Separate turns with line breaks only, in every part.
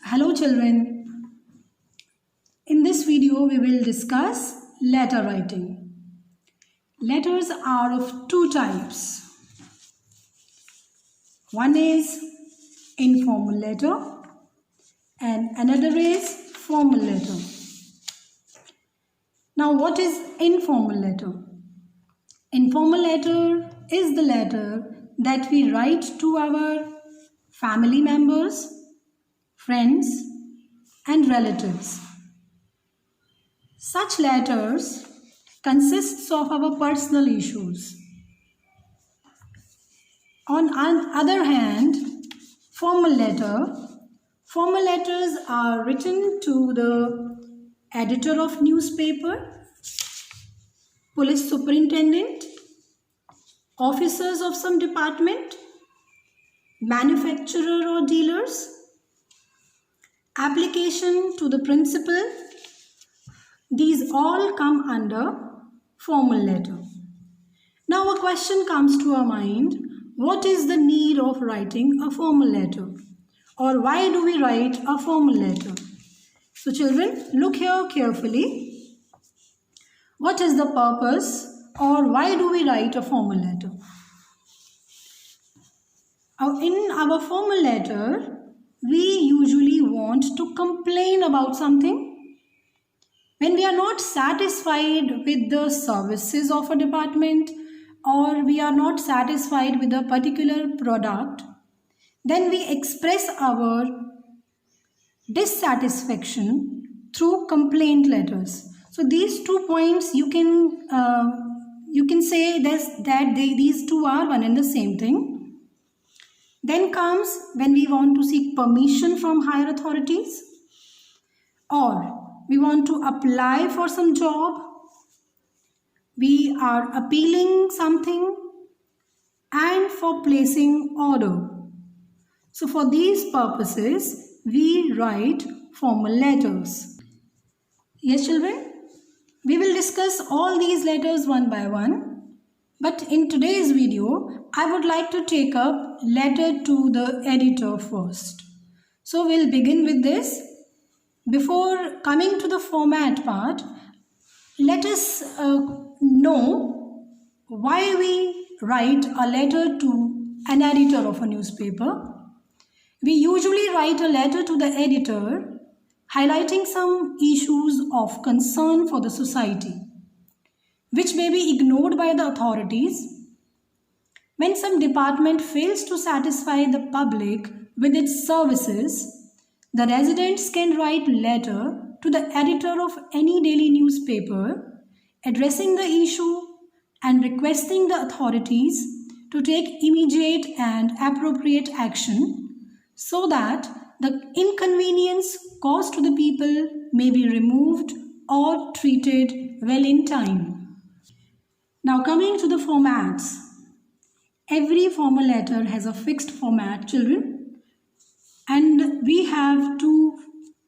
Hello children, in this video we will discuss letter writing. Letters are of two types. One is informal letter and another is formal letter. Now what is informal letter? Informal letter is the letter that we write to our family members, friends and relatives. Such letters consists of our personal issues. On other hand, formal letters are written to the editor of newspaper, police superintendent, officers of some department, manufacturer or dealers, application to the principal. These all come under formal letter. Now a question comes to our mind, what is the need of writing a formal letter? Or why do we write a formal letter? So children, look here carefully. What is the purpose or why do we write a formal letter? In our formal letter, we usually want to complain about something. When we are not satisfied with the services of a department or we are not satisfied with a particular product, then we express our dissatisfaction through complaint letters. So these 2 points you can say that these two are one and the same thing. Then comes when we want to seek permission from higher authorities, or we want to apply for some job, we are appealing something, and for placing order. So for these purposes, we write formal letters. Yes children, we will discuss all these letters one by one. But in today's video, I would like to take up letter to the editor first. So we'll begin with this. Before coming to the format part, let us know why we write a letter to an editor of a newspaper. We usually write a letter to the editor highlighting some issues of concern for the society, which may be ignored by the authorities. When some department fails to satisfy the public with its services, the residents can write letter to the editor of any daily newspaper addressing the issue and requesting the authorities to take immediate and appropriate action so that the inconvenience caused to the people may be removed or treated well in time. Now coming to the formats. Every formal letter has a fixed format, children. And we have to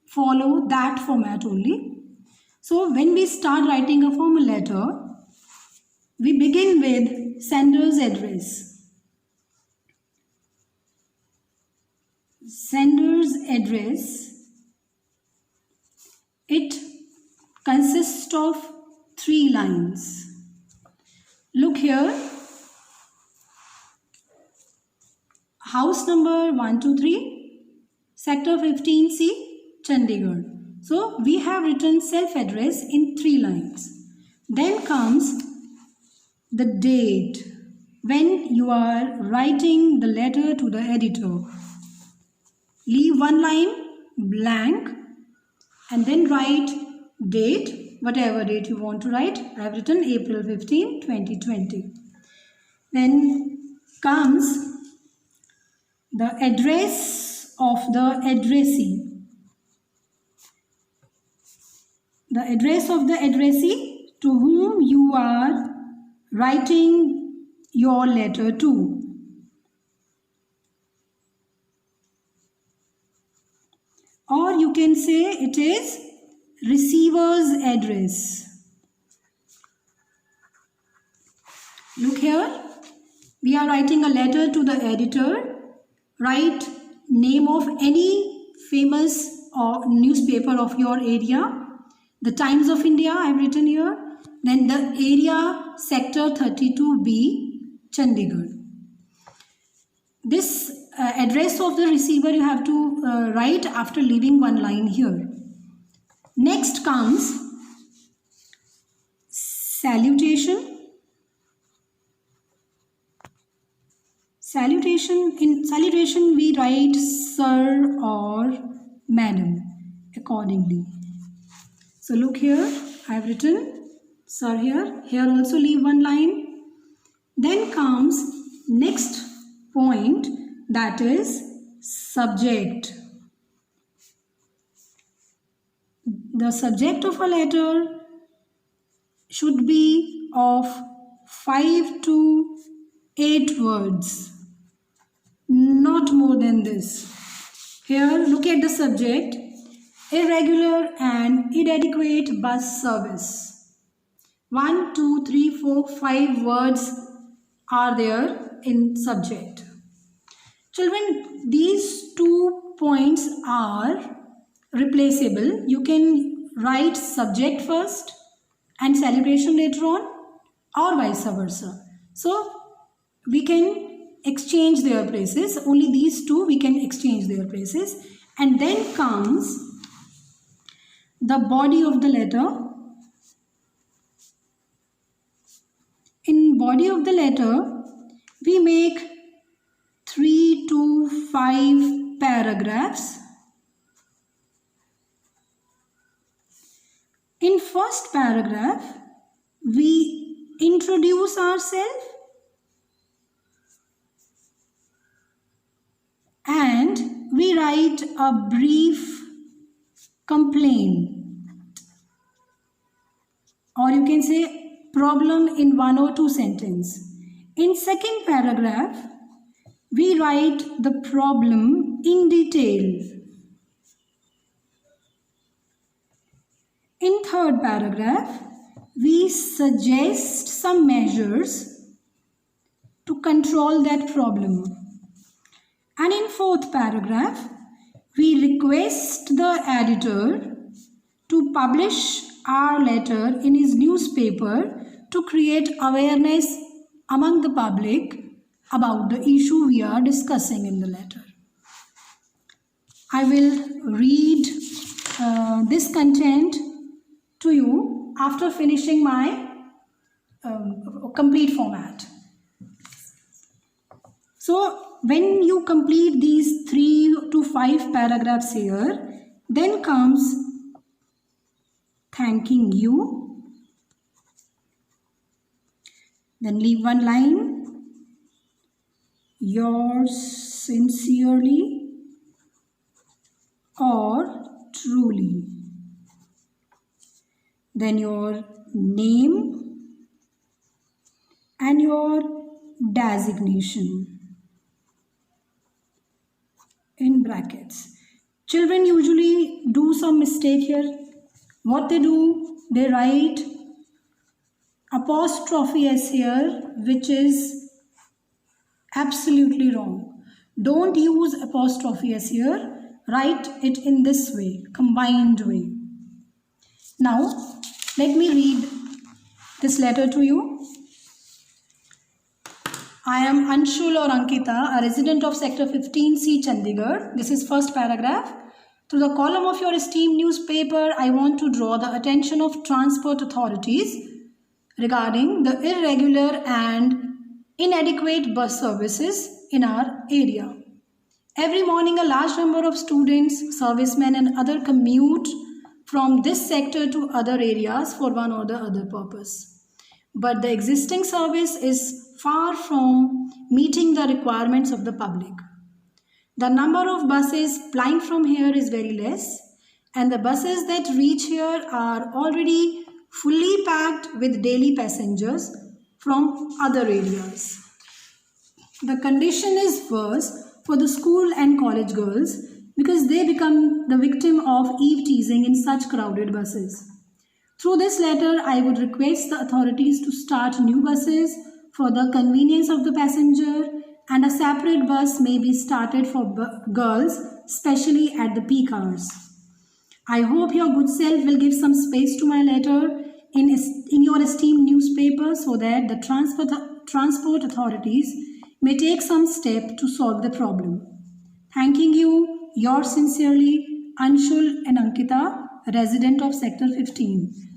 follow that format only. So when we start writing a formal letter, we begin with sender's address. Sender's address, it consists of 3 lines. Look here. House number 123. Sector 15C, Chandigarh. So we have written self-address in 3 lines. Then comes the date when you are writing the letter to the editor. Leave 1 line blank and then write date, whatever date you want to write. I have written April 15, 2020. Then comes the address of the addressee. The address of the addressee to whom you are writing your letter to. Or you can say it is receiver's address. Look here. We are writing a letter to the editor. Write name of any famous newspaper of your area. The Times of India I have written here. Then the area sector 32B, Chandigarh. This address of the receiver you have to write after leaving one line here. Next comes salutation. Salutation. In salutation we write sir or madam accordingly. So look here, I have written sir here. Here also leave one line. Then comes next point, that is subject. The subject of a letter should be of 5 to 8 words, not more than this. Here look at the subject: irregular and inadequate bus service. 1, 2, 3, 4, 5 words are there in subject. Children, these 2 points are replaceable. You can write subject first and salutation later on, or vice versa. So we can exchange their places. Only these 2 we can exchange their places. And then comes the body of the letter. In body of the letter, we make 3 to 5 paragraphs. In first paragraph, we introduce ourselves and we write a brief complaint, or you can say problem in 1 or 2 sentences. In second paragraph, we write the problem in detail. In third paragraph, we suggest some measures to control that problem. And in fourth paragraph, we request the editor to publish our letter in his newspaper to create awareness among the public about the issue we are discussing in the letter. I will read this content to you after finishing my complete format. So when you complete these 3 to 5 paragraphs here, then comes thanking you. Then leave one line. Yours sincerely or truly. Then your name and your designation in brackets. Children usually do some mistake here. What they do, they write apostrophe s here, which is absolutely wrong. Don't use apostrophe s here. Write it in this way, combined way. Now, let me read this letter to you. I am Anshul or Ankita, a resident of Sector 15C, Chandigarh. This is first paragraph. Through the column of your esteemed newspaper, I want to draw the attention of transport authorities regarding the irregular and inadequate bus services in our area. Every morning, a large number of students, servicemen and other commute from this sector to other areas for one or the other purpose. But the existing service is far from meeting the requirements of the public. The number of buses plying from here is very less, and the buses that reach here are already fully packed with daily passengers from other areas. The condition is worse for the school and college girls because they become the victim of eve teasing in such crowded buses. Through this letter, I would request the authorities to start new buses for the convenience of the passenger and a separate bus may be started for girls, especially at the peak hours. I hope your good self will give some space to my letter in your esteemed newspaper so that the transport authorities may take some step to solve the problem. Thanking you, yours sincerely, Anshul and Ankita, resident of Sector 15.